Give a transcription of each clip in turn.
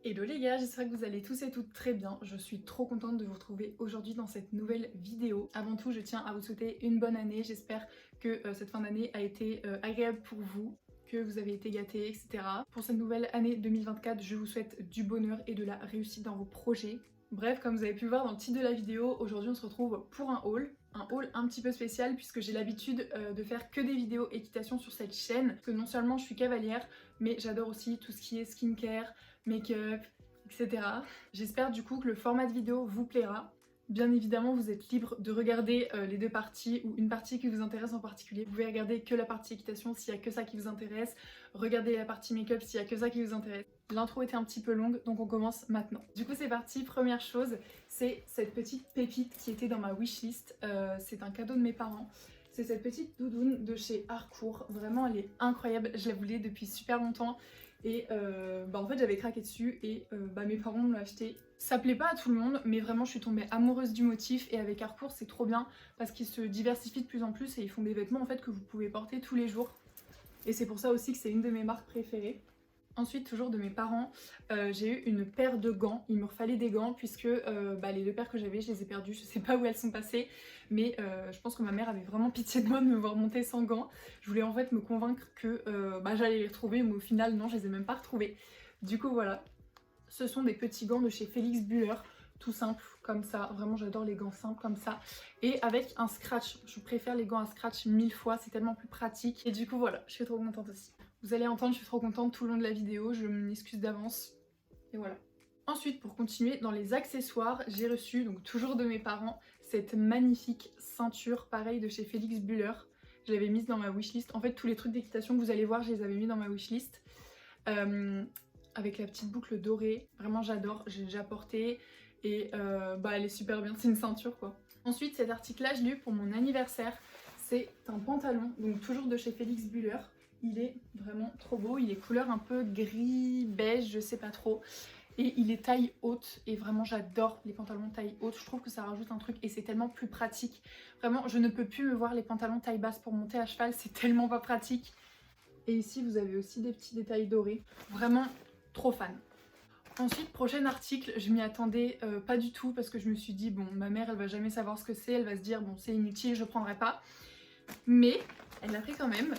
Hello les gars, j'espère que vous allez tous et toutes très bien. Je suis trop contente de vous retrouver aujourd'hui dans cette nouvelle vidéo. Avant tout, je tiens à vous souhaiter une bonne année. J'espère que cette fin d'année a été agréable pour vous, que vous avez été gâtés, etc. Pour cette nouvelle année 2024, je vous souhaite du bonheur et de la réussite dans vos projets. Bref, comme vous avez pu le voir dans le titre de la vidéo, aujourd'hui on se retrouve pour un haul. Un haul un petit peu spécial puisque j'ai l'habitude de faire que des vidéos équitation sur cette chaîne. Parce que non seulement je suis cavalière, mais j'adore aussi tout ce qui est skincare, make-up, etc. J'espère du coup que le format de vidéo vous plaira. Bien évidemment, vous êtes libre de regarder les deux parties ou une partie qui vous intéresse en particulier. Vous pouvez regarder que la partie équitation s'il y a que ça qui vous intéresse. Regardez la partie make-up s'il y a que ça qui vous intéresse. L'intro était un petit peu longue, donc on commence maintenant. Du coup, c'est parti. Première chose, c'est cette petite pépite qui était dans ma wishlist. C'est un cadeau de mes parents. C'est cette petite doudoune de chez Harcourt. Vraiment, elle est incroyable. Je la voulais depuis super longtemps. Et en fait j'avais craqué dessus et mes parents me l'ont acheté. Ça plaît pas à tout le monde mais vraiment je suis tombée amoureuse du motif et avec Harcourt c'est trop bien parce qu'ils se diversifient de plus en plus et ils font des vêtements en fait que vous pouvez porter tous les jours. Et c'est pour ça aussi que c'est une de mes marques préférées. Ensuite, toujours de mes parents, j'ai eu une paire de gants. Il me fallait des gants puisque les deux paires que j'avais, je les ai perdues. Je sais pas où elles sont passées, mais je pense que ma mère avait vraiment pitié de moi de me voir monter sans gants. Je voulais en fait me convaincre que j'allais les retrouver, mais au final, non, je les ai même pas retrouvés. Du coup, voilà. Ce sont des petits gants de chez Félix Buller. Tout simple, comme ça. Vraiment, j'adore les gants simples comme ça. Et avec un scratch. Je préfère les gants à scratch 1000 fois. C'est tellement plus pratique. Et du coup, voilà, je suis trop contente aussi. Vous allez entendre, je suis trop contente tout le long de la vidéo, je m'excuse d'avance. Et voilà. Ensuite, pour continuer, dans les accessoires, j'ai reçu, donc toujours de mes parents, cette magnifique ceinture, pareil de chez Félix Buller. Je l'avais mise dans ma wishlist. En fait, tous les trucs d'équitation que vous allez voir, je les avais mis dans ma wishlist. Avec la petite boucle dorée. Vraiment, j'adore, j'ai déjà porté. Et elle est super bien, c'est une ceinture quoi. Ensuite, cet article-là, je l'ai eu pour mon anniversaire. C'est un pantalon, donc toujours de chez Félix Buller. Il est vraiment trop beau, il est couleur un peu gris, beige, je sais pas trop. Et il est taille haute et vraiment j'adore les pantalons taille haute, je trouve que ça rajoute un truc et c'est tellement plus pratique. Vraiment, je ne peux plus me voir les pantalons taille basse pour monter à cheval, c'est tellement pas pratique. Et ici, vous avez aussi des petits détails dorés. Vraiment trop fan. Ensuite, prochain article, je m'y attendais pas du tout parce que je me suis dit, bon, ma mère elle va jamais savoir ce que c'est, elle va se dire, bon, c'est inutile, je prendrai pas. Mais elle l'a pris quand même.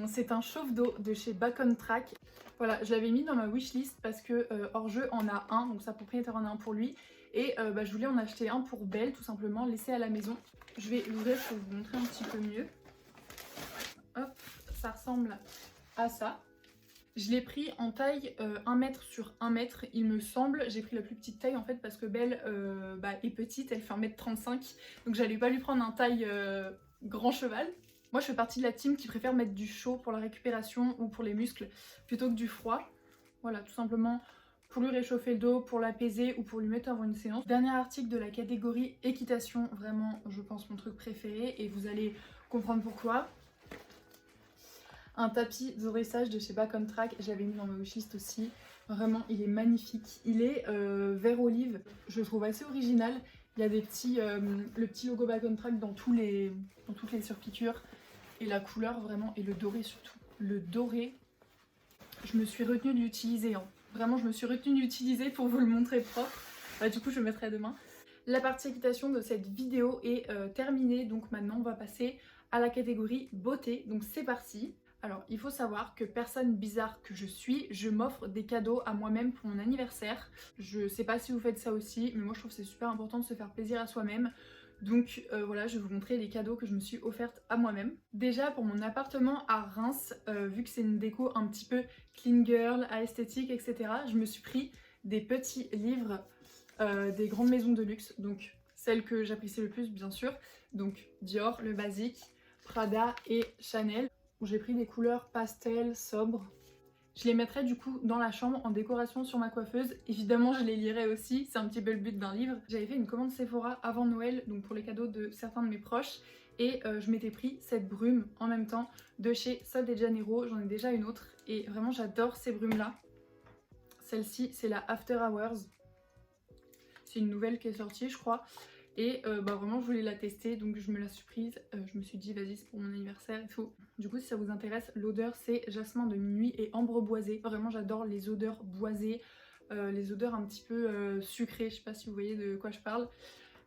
C'est un chauffe-d'eau de chez Back on Track. Voilà, je l'avais mis dans ma wishlist parce que hors-jeu en a un, donc sa propriétaire en a un pour lui. Et je voulais en acheter un pour Belle, tout simplement, laisser à la maison. Je vais l'ouvrir pour vous montrer un petit peu mieux. Hop, ça ressemble à ça. Je l'ai pris en taille 1 mètre sur 1 mètre, il me semble. J'ai pris la plus petite taille en fait parce que Belle est petite, elle fait 1m35. Donc j'allais pas lui prendre un taille grand cheval. Moi je fais partie de la team qui préfère mettre du chaud pour la récupération ou pour les muscles plutôt que du froid. Voilà, tout simplement pour lui réchauffer le dos, pour l'apaiser ou pour lui mettre avant une séance. Dernier article de la catégorie équitation, vraiment je pense mon truc préféré et vous allez comprendre pourquoi. Un tapis de dressage de chez Back on Track, je l'avais mis dans ma wishlist aussi. Vraiment, il est magnifique. Il est vert olive, je le trouve assez original. Il y a des petits, le petit logo Back on Track dans toutes les surpiqûres. Et la couleur vraiment, et le doré surtout. Le doré, je me suis retenue de l'utiliser. Hein. Vraiment, je me suis retenue de l'utiliser pour vous le montrer propre. Du coup, je le mettrai demain. La partie équitation de cette vidéo est terminée. Donc maintenant, on va passer à la catégorie beauté. Donc c'est parti. Alors, il faut savoir que personne bizarre que je suis, je m'offre des cadeaux à moi-même pour mon anniversaire. Je sais pas si vous faites ça aussi, mais moi je trouve que c'est super important de se faire plaisir à soi-même. Donc voilà, je vais vous montrer les cadeaux que je me suis offertes à moi-même. Déjà pour mon appartement à Reims, vu que c'est une déco un petit peu clean girl, à esthétique, etc., je me suis pris des petits livres des grandes maisons de luxe. Donc celles que j'apprécie le plus bien sûr. Donc Dior, le basique, Prada et Chanel. J'ai pris des couleurs pastel, sobres. Je les mettrai du coup dans la chambre en décoration sur ma coiffeuse. Évidemment, je les lirai aussi, c'est un petit peu le but d'un livre. J'avais fait une commande Sephora avant Noël, donc pour les cadeaux de certains de mes proches. Et je m'étais pris cette brume en même temps de chez Sol de Janeiro. J'en ai déjà une autre et vraiment j'adore ces brumes-là. Celle-ci, c'est la After Hours. C'est une nouvelle qui est sortie, je crois. Et vraiment je voulais la tester donc je me la suis prise, je me suis dit vas-y c'est pour mon anniversaire et tout. Du coup si ça vous intéresse, l'odeur c'est jasmin de minuit et ambre boisé. Vraiment j'adore les odeurs boisées, les odeurs un petit peu sucrées, je sais pas si vous voyez de quoi je parle.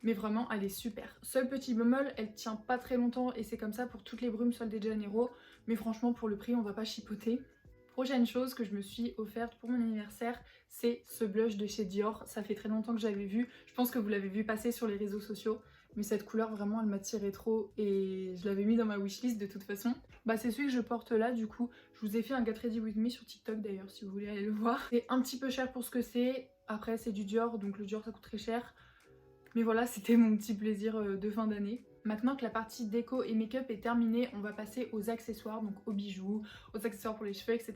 Mais vraiment elle est super. Seul petit bémol, elle tient pas très longtemps et c'est comme ça pour toutes les brumes Sol de Janeiro. Mais franchement pour le prix on va pas chipoter. Prochaine chose que je me suis offerte pour mon anniversaire, c'est ce blush de chez Dior. Ça fait très longtemps que j'avais vu, je pense que vous l'avez vu passer sur les réseaux sociaux. Mais cette couleur vraiment elle m'attirait trop et je l'avais mis dans ma wishlist de toute façon. Bah c'est celui que je porte là du coup. Je vous ai fait un Get Ready With Me sur TikTok d'ailleurs si vous voulez aller le voir. C'est un petit peu cher pour ce que c'est. Après c'est du Dior donc le Dior ça coûte très cher. Mais voilà, c'était mon petit plaisir de fin d'année. Maintenant que la partie déco et make-up est terminée, on va passer aux accessoires, donc aux bijoux, aux accessoires pour les cheveux, etc.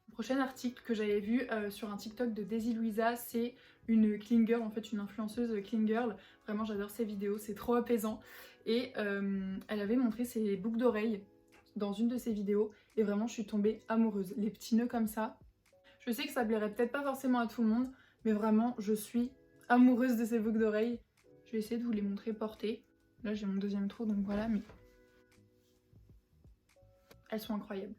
Le prochain article que j'avais vu sur un TikTok de Daisy Louisa, c'est une clean girl, en fait une influenceuse clean girl. Vraiment j'adore ses vidéos, c'est trop apaisant. Et elle avait montré ses boucles d'oreilles dans une de ses vidéos et vraiment je suis tombée amoureuse. Les petits nœuds comme ça. Je sais que ça plairait peut-être pas forcément à tout le monde, mais vraiment je suis amoureuse de ces boucles d'oreilles. Je vais essayer de vous les montrer portées. Là j'ai mon deuxième trou donc voilà, mais elles sont incroyables.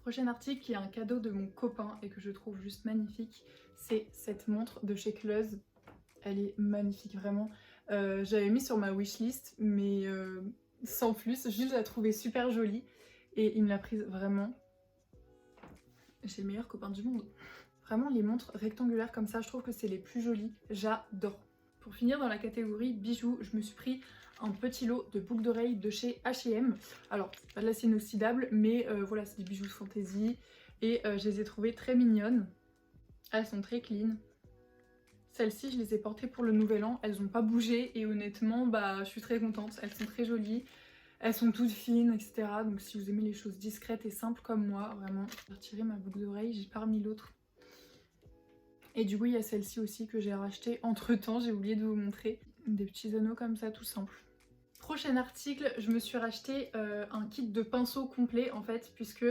Prochain article qui est un cadeau de mon copain et que je trouve juste magnifique, c'est cette montre de chez Close. Elle est magnifique vraiment. J'avais mis sur ma wishlist mais sans plus, juste je la trouvais super jolie et il me l'a prise vraiment. J'ai le meilleur copain du monde. Vraiment les montres rectangulaires comme ça, je trouve que c'est les plus jolies, j'adore. Pour finir dans la catégorie bijoux, je me suis pris un petit lot de boucles d'oreilles de chez H&M. Alors, c'est pas de l'acier inoxydable, mais voilà, c'est des bijoux de fantaisie. Et je les ai trouvées très mignonnes. Elles sont très clean. Celles-ci, je les ai portées pour le nouvel an. Elles n'ont pas bougé et honnêtement, bah, je suis très contente. Elles sont très jolies. Elles sont toutes fines, etc. Donc si vous aimez les choses discrètes et simples comme moi, vraiment, je vais retirer ma boucle d'oreille. J'ai pas remis l'autre. Et du coup il y a celle-ci aussi que j'ai racheté entre temps, j'ai oublié de vous montrer. Des petits anneaux comme ça tout simple. Prochain article, je me suis racheté un kit de pinceaux complet en fait, puisque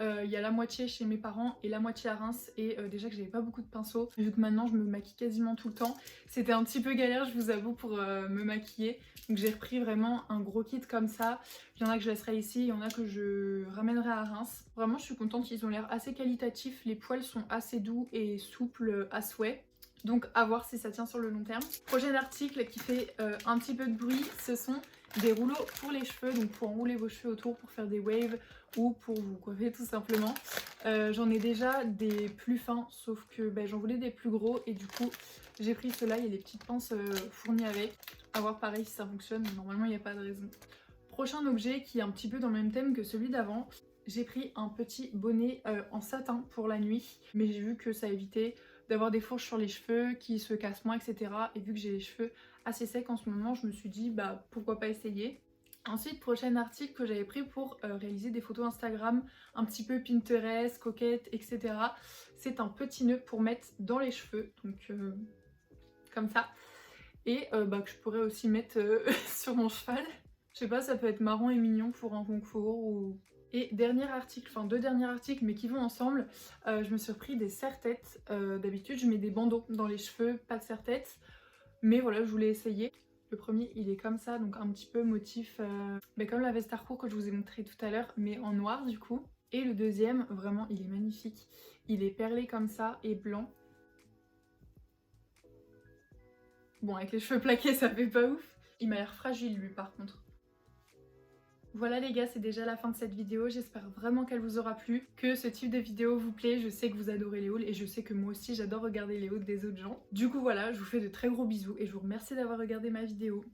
il y a la moitié chez mes parents et la moitié à Reims, et déjà que j'avais pas beaucoup de pinceaux, vu que maintenant je me maquille quasiment tout le temps, c'était un petit peu galère je vous avoue pour me maquiller, donc j'ai repris vraiment un gros kit comme ça. Il y en a que je laisserai ici, il y en a que je ramènerai à Reims. Vraiment je suis contente, ils ont l'air assez qualitatifs, les poils sont assez doux et souples à souhait. Donc à voir si ça tient sur le long terme. Prochain article qui fait un petit peu de bruit, ce sont des rouleaux pour les cheveux, donc pour enrouler vos cheveux autour, pour faire des waves ou pour vous coiffer tout simplement. J'en ai déjà des plus fins, sauf que j'en voulais des plus gros et du coup j'ai pris ceux-là, il y a des petites pinces fournies avec. À voir pareil si ça fonctionne, mais normalement il n'y a pas de raison. Prochain objet qui est un petit peu dans le même thème que celui d'avant, j'ai pris un petit bonnet en satin pour la nuit, mais j'ai vu que ça évitait d'avoir des fourches sur les cheveux qui se cassent moins, etc. Et vu que j'ai les cheveux assez secs en ce moment, je me suis dit bah pourquoi pas essayer. Ensuite, prochain article que j'avais pris pour réaliser des photos Instagram un petit peu Pinterest, coquette, etc. C'est un petit nœud pour mettre dans les cheveux, donc comme ça. Et que je pourrais aussi mettre sur mon cheval. Je sais pas, ça peut être marrant et mignon pour un concours ou... Et dernier article, enfin deux derniers articles mais qui vont ensemble, je me suis repris des serre-têtes. D'habitude je mets des bandeaux dans les cheveux, pas de serre-tête, mais voilà je voulais essayer. Le premier il est comme ça, donc un petit peu motif comme la veste Harcourt que je vous ai montré tout à l'heure, mais en noir du coup. Et le deuxième, vraiment il est magnifique, il est perlé comme ça et blanc. Bon avec les cheveux plaqués ça fait pas ouf. Il m'a l'air fragile lui par contre. Voilà les gars, c'est déjà la fin de cette vidéo, j'espère vraiment qu'elle vous aura plu, que ce type de vidéo vous plaît. Je sais que vous adorez les hauls et je sais que moi aussi j'adore regarder les hauls des autres gens. Du coup voilà, je vous fais de très gros bisous et je vous remercie d'avoir regardé ma vidéo.